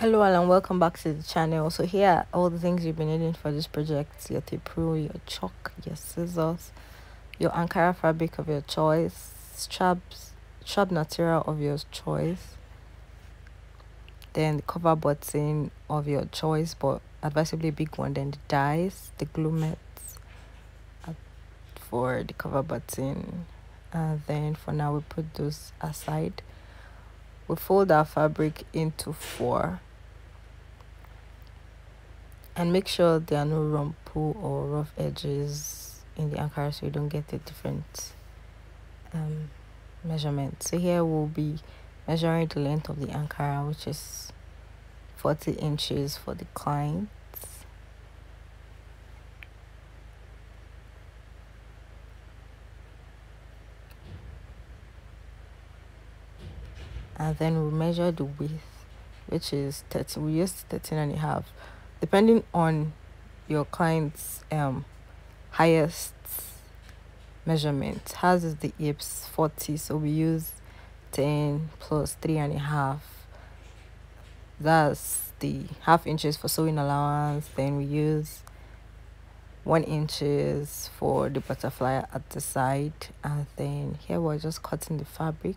Hello and welcome back to the channel. So here are all the things you've been needing for this project: your tape rule, your chalk, your scissors, your Ankara fabric of your choice, strap material of your choice, then the cover button of your choice, but advisably a big one, then the dies, the glue mats for the cover button, and then for now we put those aside. We fold our fabric into four and make sure there are no rumple or rough edges in the Ankara so you don't get a different measurement. So here we'll be measuring the length of the Ankara, which is 40 inches for the client. And then we'll measure the width, which is 30. We use 13 and a half, depending on your client's highest measurement. Hers is the hips 40, so we use 10 plus 3.5. That's the half inches for sewing allowance. Then we use 1 inches for the butterfly at the side, and then here we're just cutting the fabric.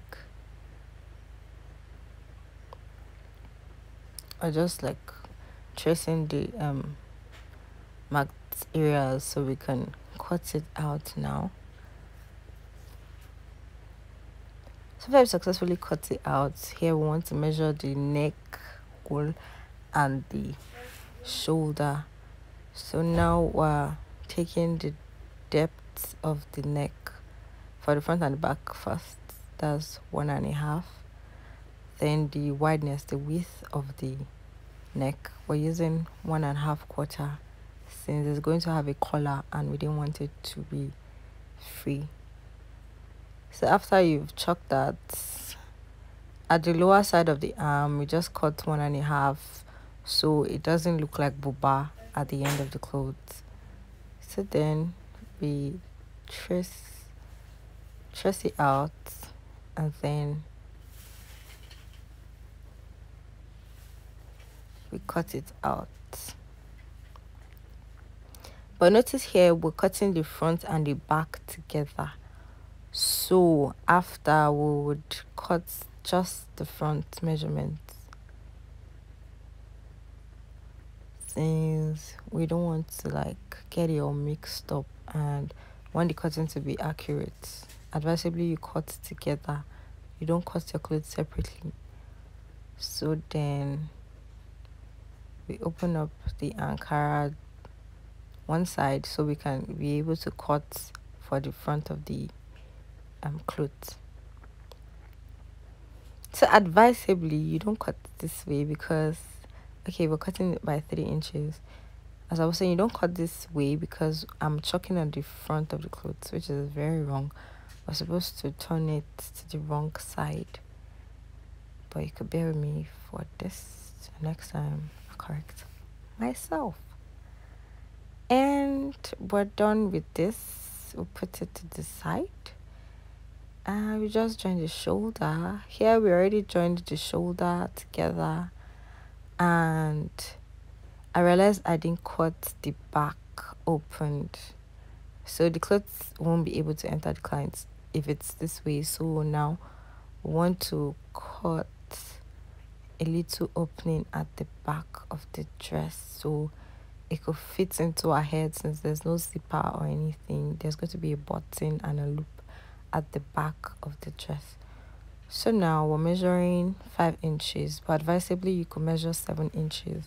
Or just like tracing the marked areas so we can cut it out now. So if I've successfully cut it out, here we want to measure the neck hole and the shoulder. So now we're taking the depth of the neck for the front and the back first. That's 1.5. Then the wideness, the width of the neck, we're using 1.5 quarter, since it's going to have a collar and we didn't want it to be free. So after you've chalked that, at the lower side of the arm we just cut 1.5 so it doesn't look like buba at the end of the clothes. So then we trace it out, and then we cut it out. But notice here we're cutting the front and the back together, so after we would cut just the front measurements, since we don't want to like get it all mixed up and want the cutting to be accurate. Advisably you cut together, you don't cut your clothes separately. So then we open up the Ankara one side so we can be able to cut for the front of the clothes. So advisably you don't cut this way because we're cutting it by 3 inches. As I was saying, you don't cut this way because I'm chalking on the front of the clothes, which is very wrong. We're supposed to turn it to the wrong side, but you could bear with me for this. Next time I'll correct myself. And we're done with this. We'll put it to the side, and we just join the shoulder. Here we already joined the shoulder together, and I realized I didn't cut the back opened, so the clothes won't be able to enter the clients if it's this way. So now we want to cut a little opening at the back of the dress so it could fit into our head. Since there's no zipper or anything, there's going to be a button and a loop at the back of the dress. So now we're measuring 5 inches, but advisably you could measure 7 inches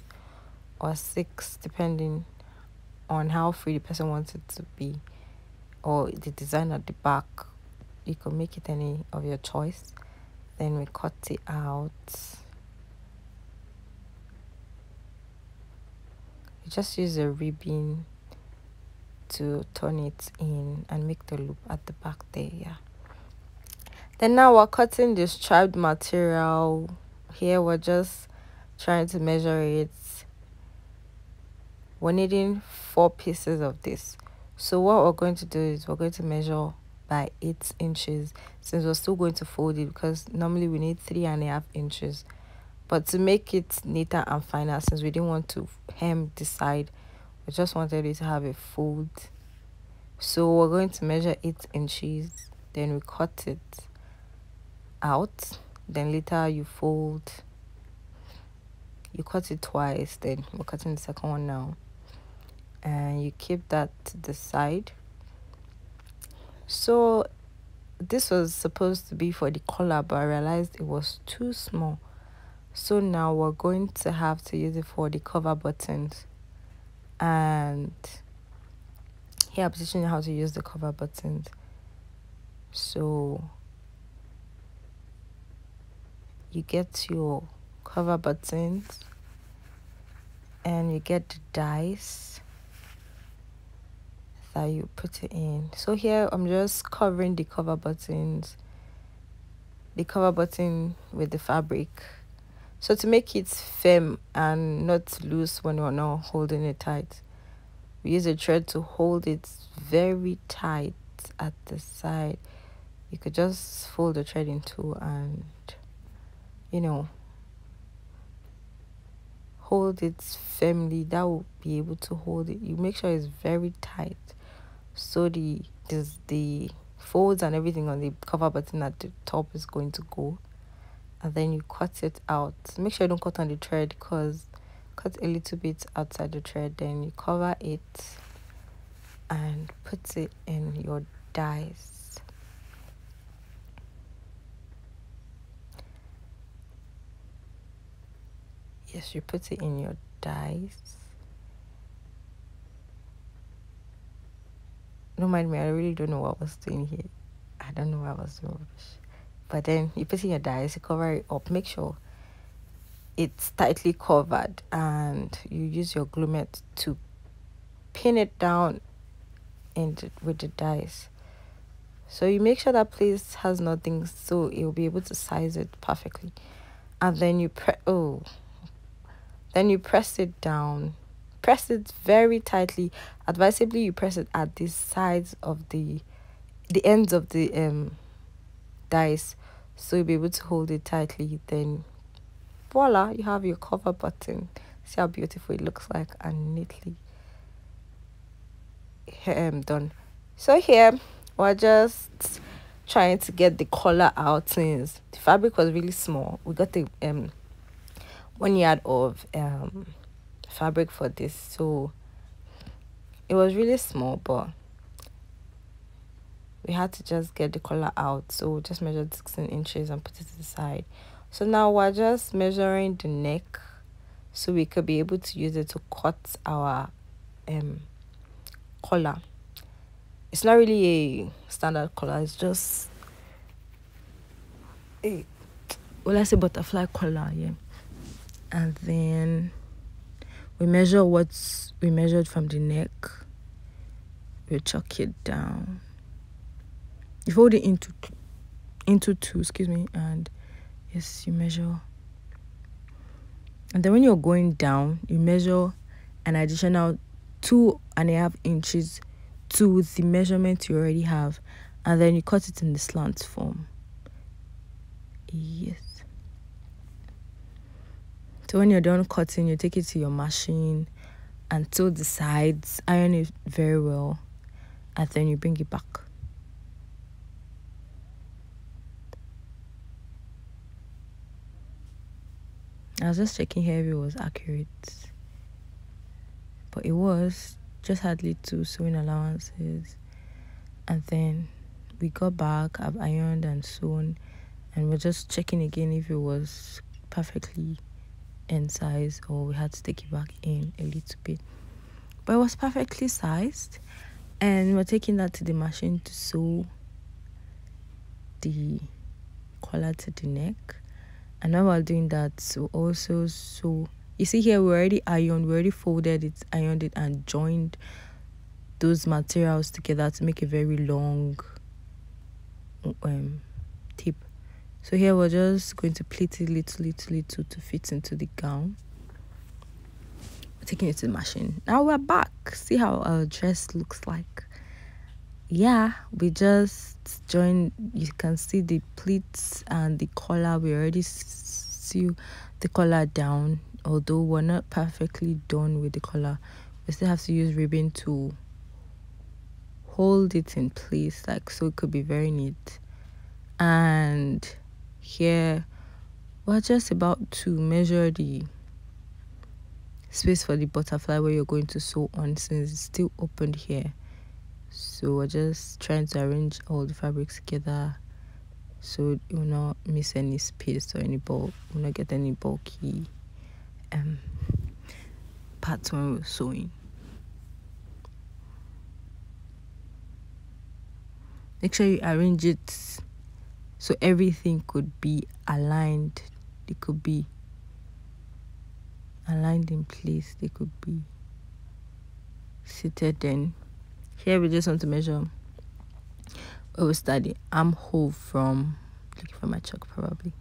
or 6, depending on how free the person wants it to be, or the design at the back. You could make it any of your choice. Then we cut it out. You just use a ribbon to turn it in and make the loop at the back there. Yeah. Then now we're cutting the striped material. Here we're just trying to measure it. We're needing 4 pieces of this. So what we're going to do is we're going to measure by 8 inches, since we're still going to fold it, because normally we need 3.5 inches But to make it neater and finer, since we didn't want to hem the side, we just wanted it to have a fold. So we're going to measure 8 inches, then we cut it out. Then later you cut it twice, then we're cutting the second one now. And you keep that to the side. So this was supposed to be for the collar, but I realized it was too small. So now we're going to have to use it for the cover buttons. And here I'm teaching you how to use the cover buttons. So you get your cover buttons and you get the dies that you put it in. So here I'm just covering the cover button with the fabric. So to make it firm and not loose when you're not holding it tight, we use a thread to hold it very tight at the side. You could just fold the thread in two and, hold it firmly. That will be able to hold it. You make sure it's very tight, so the folds and everything on the cover button at the top is going to go. And then you cut it out. Make sure you don't cut on the thread, because cut a little bit outside the thread. Then you cover it and put it in your dies. Yes, you put it in your dies. Don't mind me, I really don't know what I was doing here. I don't know what I was doing. But then you put in your dies, you cover it up. Make sure it's tightly covered, and you use your glue mat to pin it down with the dies. So you make sure that place has nothing, so you'll be able to size it perfectly. And then you press it down. Press it very tightly. Advisably, you press it at the sides of the ends of the dies, so you'll be able to hold it tightly. Then voila, you have your cover button. See how beautiful it looks like, and neatly done. So here we're just trying to get the collar out, since the fabric was really small. We got the 1 yard of fabric for this, so it was really small, but we had to just get the collar out. So we just measured 16 inches and put it to the side. So now we're just measuring the neck, so we could be able to use it to cut our collar. It's not really a standard collar, it's just a, well, I say butterfly collar, yeah. And then we measure what we measured from the neck. We chuck it down. You fold it into two, and yes, you measure. And then when you're going down, you measure an additional 2.5 inches to the measurement you already have, and then you cut it in the slant form. Yes. So when you're done cutting, you take it to your machine and sew the sides, iron it very well, and then you bring it back. I was just checking here if it was accurate, but it was. Just had little sewing allowances, and then we got back. I've ironed and sewn, and we're just checking again if it was perfectly in size, or we had to take it back in a little bit. But it was perfectly sized, and we're taking that to the machine to sew the collar to the neck. And now while doing that, so also sew. You see here, we already folded it, ironed it, and joined those materials together to make a very long tip. So here we're just going to pleat it little to fit into the gown. We're taking it to the machine. Now we're back. See how our dress looks like. Yeah, we just joined. You can see the pleats and the collar. We already sew the collar down. Although we're not perfectly done with the collar, we still have to use ribbon to hold it in place, like, so it could be very neat. And here we're just about to measure the space for the butterfly where you're going to sew on, since it's still opened here. So we're just trying to arrange all the fabrics together so it will not miss any space or any bulk, will not get any bulky parts when we're sewing. Make sure you arrange it so everything could be aligned. It could be aligned in place. They could be seated. Then here we just want to measure where we start the armhole from. Looking for my chalk, probably.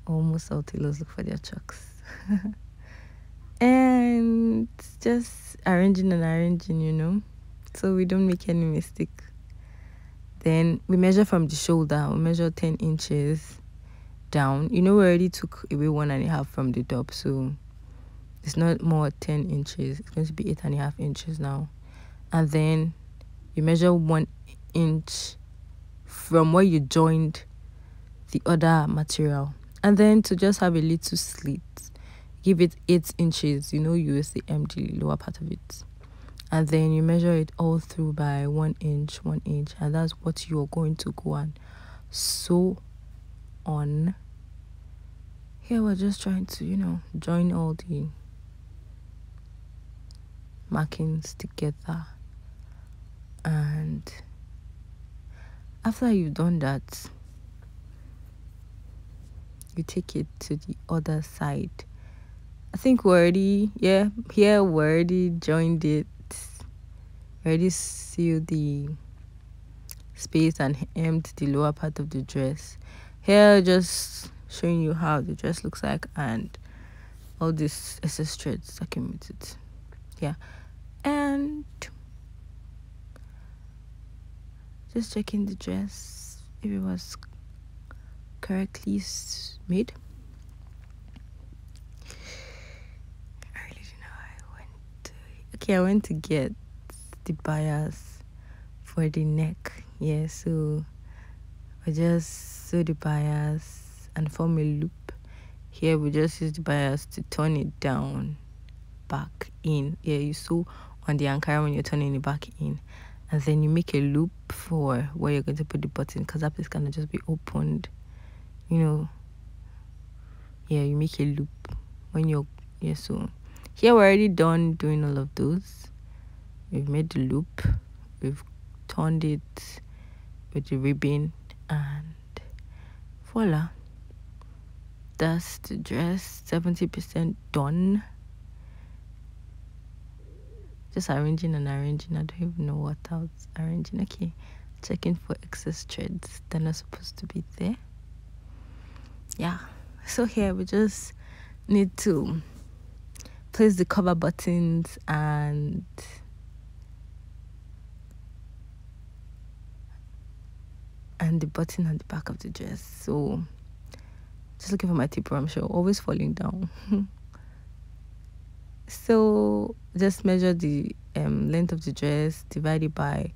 Almost all tailors look for their chalks. And just arranging, so we don't make any mistake. Then we measure from the shoulder. We measure 10 inches down. We already took away 1.5 from the top, so it's not more 10 inches. It's going to be 8.5 inches now. And then you measure 1 inch from where you joined the other material. And then to just have a little slit, give it 8 inches. You use the empty lower part of it. And then you measure it all through by 1 inch, and that's what you're going to go and sew on. Here we're just trying to, join all the markings together. And after you've done that, you take it to the other side. I think here we already joined it. Already sealed the space and hemmed the lower part of the dress. Here just showing you how the dress looks like and all these excess threads that came with it. Yeah. And just checking the dress if it was correctly made. I really don't know. I went to get the bias for the neck. Yeah, so I just sew the bias and form a loop. Here we just use the bias to turn it down, back in. Yeah, you sew on the Ankara when you're turning it back in, and then you make a loop for where you're going to put the button, because that place cannot just be opened. Yeah, you make a loop when so here we're already done doing all of those. We've made the loop, we've turned it with the ribbon, and voila, that's the dress. 70% done. Just arranging. I don't even know what I was arranging. Okay, checking for excess threads. They're not supposed to be there. Yeah, so here we just need to place the cover buttons and the button on the back of the dress. So just looking for my taper, I'm sure, always falling down. So just measure the length of the dress, divide it by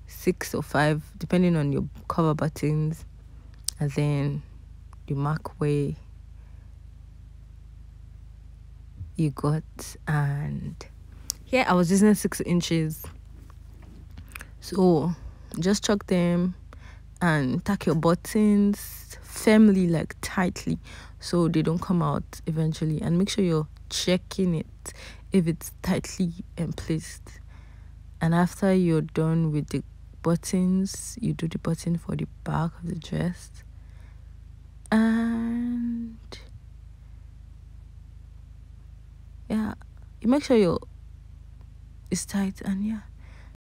6 or 5 depending on your cover buttons, and then you mark where you got. And here I was using 6 inches, so just chalk them and tack your buttons firmly, like tightly, so they don't come out eventually. And make sure you're checking it if it's tightly placed. And after you're done with the buttons, you do the button for the back of the dress, and yeah, you make sure it's tight, and yeah,